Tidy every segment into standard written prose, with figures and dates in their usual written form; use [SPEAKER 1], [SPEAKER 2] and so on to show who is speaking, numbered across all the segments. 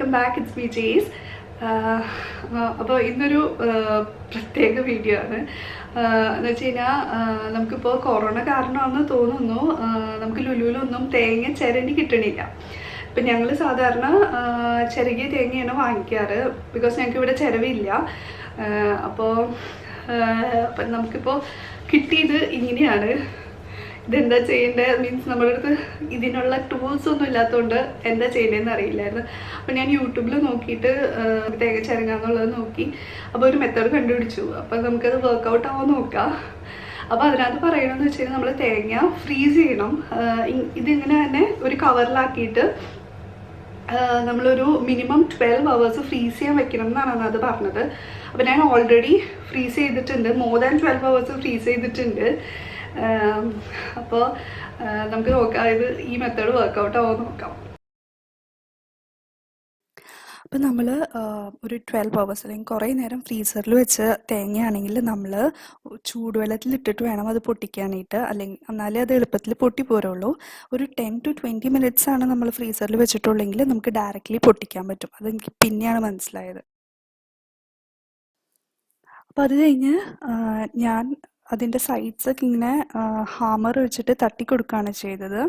[SPEAKER 1] welcome back. It's me Jaiz. അപ്പോൾ ഇന്നൊരു പ്രത്യേക വീഡിയോ ആണ്. എന്ന് വെച്ച് കഴിഞ്ഞാൽ നമുക്കിപ്പോൾ കൊറോണ കാരണമാണെന്ന് തോന്നുന്നു നമുക്ക് ലുലുവിലൊന്നും തേങ്ങ ചിരണ്ടി കിട്ടണില്ല. ഇപ്പം ഞങ്ങൾ സാധാരണ ചിരകിയ തേങ്ങയാണ് വാങ്ങിക്കാറ്, ബിക്കോസ് ഞങ്ങൾക്ക് ഇവിടെ ചിരവില്ല. അപ്പോൾ നമുക്കിപ്പോൾ കിട്ടിയത് ഇങ്ങനെയാണ്. ഇതെന്താ ചെയ്യേണ്ടത് മീൻസ് നമ്മുടെ അടുത്ത് ഇതിനുള്ള ടൂൾസ് ഒന്നും ഇല്ലാത്തതുകൊണ്ട് എന്താ ചെയ്യേണ്ടതെന്ന് അറിയില്ലായിരുന്നു. അപ്പോൾ ഞാൻ യൂട്യൂബിൽ നോക്കിയിട്ട് തേങ്ങ ചിരങ്ങാന്നുള്ളത് നോക്കി, അപ്പോൾ ഒരു മെത്തേഡ് കണ്ടുപിടിച്ചു. അപ്പോൾ നമുക്കത് വർക്കൗട്ട് ആവാൻ നോക്കാം. അപ്പോൾ അതിനകത്ത് പറയണമെന്ന് വെച്ച് കഴിഞ്ഞാൽ നമ്മൾ തേങ്ങ ഫ്രീസ് ചെയ്യണം. ഇതിങ്ങനെ തന്നെ ഒരു കവറിലാക്കിയിട്ട് നമ്മളൊരു മിനിമം 12 hours ഫ്രീസ് ചെയ്യാൻ വെക്കണം എന്നാണ് അത് പറഞ്ഞത്. അപ്പോൾ ഞാൻ ഓൾറെഡി ഫ്രീസ് ചെയ്തിട്ടുണ്ട്, മോർ ദാൻ 12 hours ഫ്രീസ് ചെയ്തിട്ടുണ്ട്. അപ്പോൾ നമുക്ക് നോക്കാം ഇത് ഈ മെത്തേഡ് വർക്കൗട്ട് ആവുമെന്ന് നോക്കാം. അപ്പോൾ നമ്മൾ ഒരു 12 hours അല്ലെങ്കിൽ കുറേ നേരം ഫ്രീസറിൽ വെച്ച് തേങ്ങയാണെങ്കിൽ നമ്മൾ ചൂടുവെള്ളത്തിൽ ഇട്ടിട്ട് വേണം അത് പൊട്ടിക്കാനായിട്ട്, അല്ലെങ്കിൽ എന്നാലേ അത് എളുപ്പത്തിൽ പൊട്ടി പോരുള്ളൂ. ഒരു 10 to 20 minutes ആണ് നമ്മൾ ഫ്രീസറിൽ വെച്ചിട്ടുള്ളെങ്കിൽ നമുക്ക് ഡയറക്റ്റ്ലി പൊട്ടിക്കാൻ പറ്റും. അതെനിക്ക് പിന്നെയാണ് മനസ്സിലായത്. അപ്പോൾ അത് കഴിഞ്ഞ് ഞാൻ അതിൻ്റെ സൈഡ്സൊക്കെ ഇങ്ങനെ ഹാമർ വെച്ചിട്ട് തട്ടി കൊടുക്കുകയാണ് ചെയ്തത്.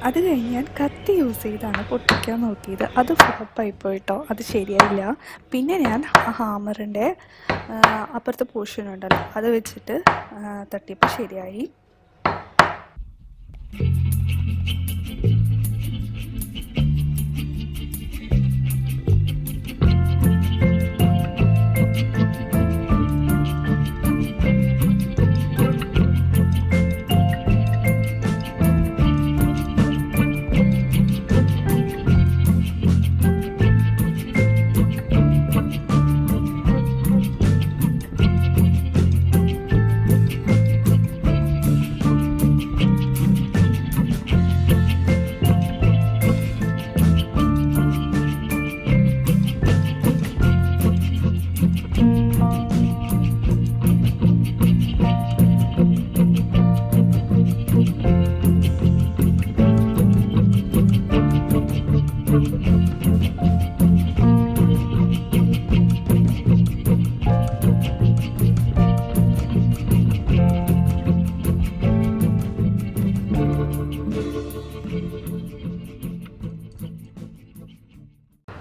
[SPEAKER 1] അത് കഴിഞ്ഞ് ഞാൻ കത്തി യൂസ് ചെയ്താണ് പൊട്ടിക്കാൻ നോക്കിയത്. അത് ഫ്ലോപ്പായി പോയിട്ടോ, അത് ശരിയായില്ല. പിന്നെ ഞാൻ ഹാമറിൻ്റെ അപ്പുറത്തെ പോർഷൻ ഉണ്ടല്ലോ അത് വെച്ചിട്ട് തട്ടിയപ്പോൾ ശരിയായി.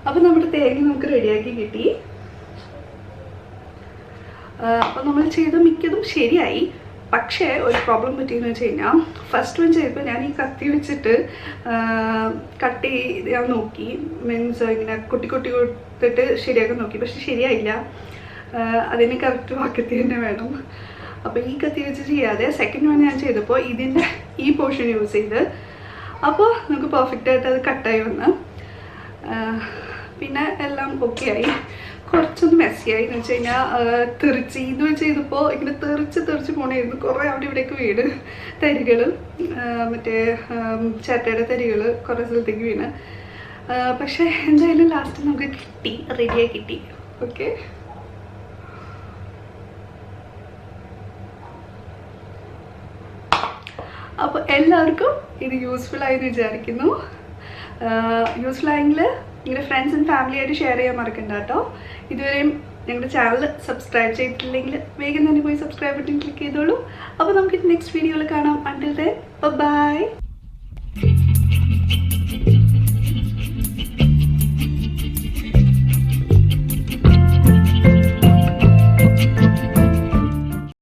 [SPEAKER 1] അപ്പോൾ നമ്മുടെ തേങ്ങ നമുക്ക് റെഡിയാക്കി കിട്ടി. അപ്പോൾ നമ്മൾ ചെയ്ത മിക്കതും ശരിയായി. പക്ഷേ ഒരു പ്രോബ്ലം പറ്റിയെന്ന് വെച്ച് കഴിഞ്ഞാൽ ഫസ്റ്റ് വൺ ചെയ്തപ്പോൾ ഞാൻ ഈ കത്തി വെച്ചിട്ട് കട്ട് ചെയ്യാൻ നോക്കി, മീൻസ് ഇങ്ങനെ കൊട്ടി കൊടുത്തിട്ട് ശരിയാക്കാൻ നോക്കി, പക്ഷെ ശരിയായില്ല. അതിന് കറക്റ്റ് വാക്കത്തി തന്നെ വേണം. അപ്പോൾ ഈ കത്തി വെച്ച് ചെയ്യാതെ സെക്കൻഡ് വൺ ഞാൻ ചെയ്തപ്പോൾ ഇതിൻ്റെ ഈ പോർഷൻ യൂസ് ചെയ്ത് അപ്പോൾ നമുക്ക് പെർഫെക്റ്റായിട്ട് അത് കട്ടായി വന്ന് പിന്നെ എല്ലാം ഓക്കെ ആയി. കുറച്ചൊന്ന് മെസ്സിയായി എന്ന് വെച്ച് കഴിഞ്ഞാൽ തെറിച്ച് ഇത് വെച്ച് ചെയ്തപ്പോൾ ഇങ്ങനെ തെറിച്ച് പോണായിരുന്നു. കുറേ അവിടെ ഇവിടേക്ക് വീണ് തരികൾ, മറ്റേ ചേട്ടയുടെ തരികൾ കുറേ സ്ഥലത്തേക്ക് വീണ്. പക്ഷേ എന്തായാലും ലാസ്റ്റ് നമുക്ക് കിട്ടി, റെഡിയായി കിട്ടി. ഓക്കെ, അപ്പോൾ എല്ലാവർക്കും ഇത് യൂസ്ഫുൾ ആയെന്ന് വിചാരിക്കുന്നു. യൂസ്ഫുൾ ആയെങ്കിൽ നിങ്ങളുടെ ഫ്രണ്ട്സ് ആൻഡ് ഫാമിലി ആയിട്ട് ഷെയർ ചെയ്യാൻ മറക്കണ്ട കേട്ടോ. ഇതുവരെയും ഞങ്ങളുടെ ചാനൽ സബ്സ്ക്രൈബ് ചെയ്തിട്ടില്ലെങ്കിൽ വേഗം തന്നെ പോയി സബ്സ്ക്രൈബ് ബട്ടൺ ക്ലിക്ക് ചെയ്തോളൂ. അപ്പോൾ നമുക്ക് നെക്സ്റ്റ് വീഡിയോയിൽ കാണാം. Until then bye.